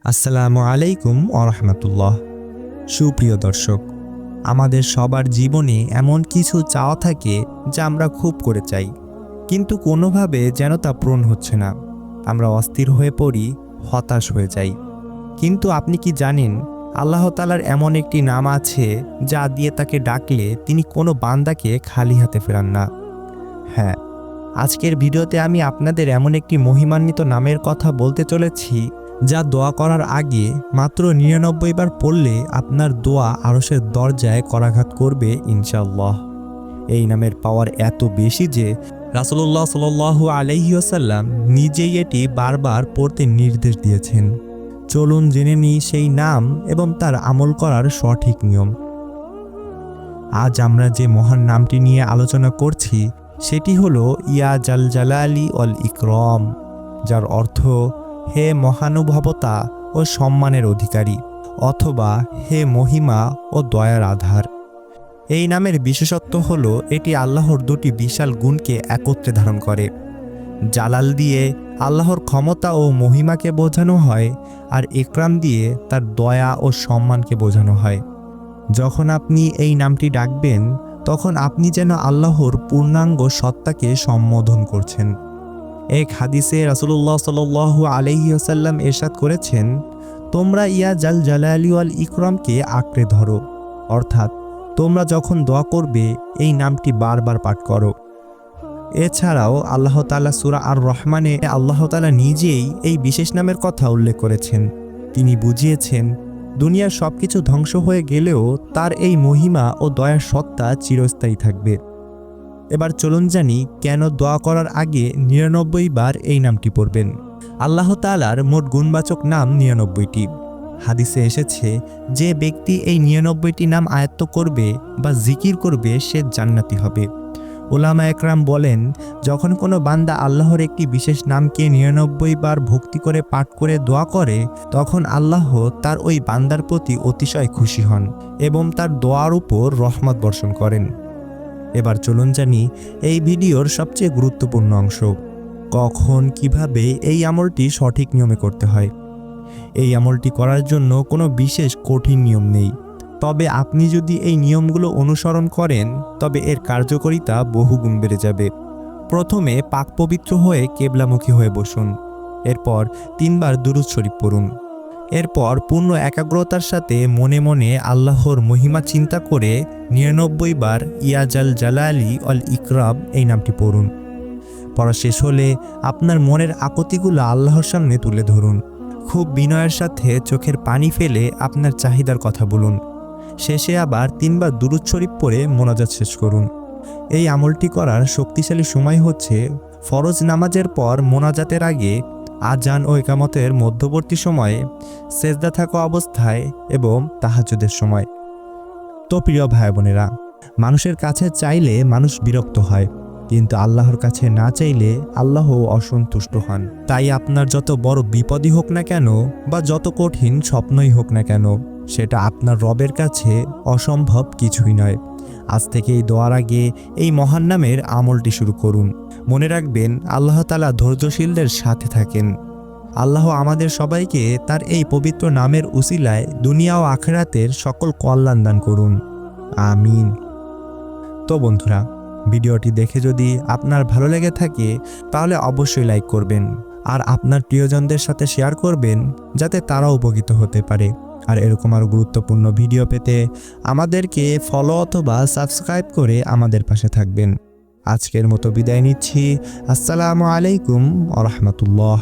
আসসালামু আলাইকুম ওরহমতুল্লাহ। সুপ্রিয় দর্শক, আমাদের সবার জীবনে এমন কিছু চাওয়া থাকে যা আমরা খুব করে চাই, কিন্তু কোনোভাবে যেন তা পূরণ হচ্ছে না। আমরা অস্থির হয়ে পড়ি, হতাশ হয়ে যাই। কিন্তু আপনি কি জানেন, আল্লাহ তাআলার এমন একটি নাম আছে যা দিয়ে তাকে ডাকলে তিনি কোনো বান্দাকে খালি হাতে ফেরান না। হ্যাঁ, আজকের ভিডিওতে আমি আপনাদের এমন একটি মহিমান্বিত নামের কথা বলতে চলেছি যা দোয়া করার আগে মাত্র ৯৯ বার পড়লে আপনার দোয়া আরশের দরজায় করাঘাত করবে ইনশাআল্লাহ। এই নামের পাওয়ার এত বেশি যে রাসূলুল্লাহ সাল্লাল্লাহু আলাইহি ওয়াসাল্লাম নিজেই এটি বারবার পড়তে নির্দেশ দিয়েছেন। চলুন জেনে নিই সেই নাম এবং তার আমল করার সঠিক নিয়ম। আজ আমরা যে মহান নামটি নিয়ে আলোচনা করছি সেটি হলো ইয়া জাল জালালি ওয়াল ইকরাম, যার অর্থ হে মহানুভবতা ও সম্মানের অধিকারী, অথবা হে মহিমা ও দয়ার আধার। এই নামের বিশেষত্ব হলো এটি আল্লাহর দুটি বিশাল গুণকে একত্রে ধারণ করে। জালাল দিয়ে আল্লাহর ক্ষমতা ও মহিমাকে বোঝানো হয়, আর ইকরাম দিয়ে তার দয়া ও সম্মানকে বোঝানো হয়। যখন আপনি এই নামটি ডাকবেন, তখন আপনি যেন আল্লাহর পূর্ণাঙ্গ সত্তাকে সম্বোধন করছেন। এক হাদিসে রাসূলুল্লাহ সাল্লাল্লাহু আলাইহি ওয়াসাল্লাম ইরশাদ করেছেন, তোমরা ইয়া জাল জালালি ওয়াল ইকরামকে আঁকড়ে ধরো, অর্থাৎ তোমরা যখন দোয়া করবে এই নামটি বারবার পাঠ করো। এছাড়াও আল্লাহ তাআলা সূরা আর রহমানে আল্লাহ তাআলা নিজেই এই বিশেষ নামের কথা উল্লেখ করেছেন। তিনি বুঝিয়েছেন, দুনিয়ার সবকিছু ধ্বংস হয়ে গেলেও তার এই মহিমা ও দয়ার সত্তা চিরস্থায়ী থাকবে। এবার চলুন জানি কেন দোয়া করার আগে ৯৯ বার এই নামটি পড়বেন। আল্লাহ তাআলার মোট গুণবাচক নাম ৯৯টি। হাদিসে এসেছে, যে ব্যক্তি এই ৯৯টি নাম আয়ত্ত করবে বা জিকির করবে সে জান্নাতি হবে। উলামা একরাম বলেন, যখন কোনো বান্দা আল্লাহর একটি বিশেষ নামকে ৯৯ বার ভক্তি করে পাঠ করে দোয়া করে, তখন আল্লাহ তার ওই বান্দার প্রতি অতিশয় খুশি হন এবং তার দোয়ার উপর রহমত বর্ষণ করেন। এবার চলুন জানি এই ভিডিওর সবচেয়ে গুরুত্বপূর্ণ অংশ, কখন কিভাবে এই আমলটি সঠিক নিয়মে করতে হয়। এই আমলটি করার জন্য কোনো বিশেষ কঠিন নিয়ম নেই, তবে আপনি যদি এই নিয়মগুলো অনুসরণ করেন তবে এর কার্যকারিতা বহুগুণ বেড়ে যাবে। প্রথমে পাক পবিত্র হয়ে কেবলামুখী হয়ে বসুন। এরপর ৩ বার দুরূদ শরীফ পড়ুন। এরপর পূর্ণ একাগ্রতার সাথে মনে মনে আল্লাহর মহিমা চিন্তা করে ৯৯ বার ইয়া জাল জালালি ওয়াল ইকরাম এই নামটি পড়ুন। পড়া শেষ হলে আপনার মনের আকুতিগুলো আল্লাহর সামনে তুলে ধরুন। খুব বিনয়ের সাথে চোখের পানি ফেলে আপনার চাহিদার কথা বলুন। শেষে আবার ৩ বার দুরূদ শরীফ পড়ে মোনাজাত শেষ করুন। এই আমলটি করার শক্তিশালী সময় হচ্ছে ফরজ নামাজের পর মোনাজাতের আগে, আজান ও ইকামতের মধ্যবর্তী সময়ে, সেজদা থাকা অবস্থায় এবং তাহাজ্জুদের সময়। তো প্রিয় ভাই বোনেরা, মানুষের কাছে চাইলে মানুষ বিরক্ত হয়, কিন্তু আল্লাহর কাছে না চাইলে আল্লাহ অসন্তুষ্ট হন। তাই আপনার যত বড় বিপদই হোক না কেন বা যত কঠিন স্বপ্নই হোক না কেন, সেটা আপনার রবের কাছে অসম্ভব কিছুই নয়। আজ থেকে এই দোয়ার আগে এই মহান নামের আমলটি শুরু করুন। মনে রাখবেন, আল্লাহ তাআলা ধৈর্যশীলদের সাথে থাকেন। আল্লাহ আমাদের সবাইকে তার এই পবিত্র নামের উসিলায় দুনিয়া ও আখিরাতের সকল কল্যাণ দান করুন, আমিন। তো বন্ধুরা, ভিডিওটি দেখে যদি আপনার ভালো লেগে থাকে তাহলে অবশ্যই লাইক করবেন, আর আপনার প্রিয়জনদের সাথে শেয়ার করবেন যাতে তারাও উপকৃত হতে পারে। আর এরকম আরও গুরুত্বপূর্ণ ভিডিও পেতে আমাদেরকে ফলো অথবা সাবস্ক্রাইব করে আমাদের পাশে থাকবেন। আজকের মতো বিদায় নিচ্ছি। আসসালামু আলাইকুম ওয়া রাহমাতুল্লাহ।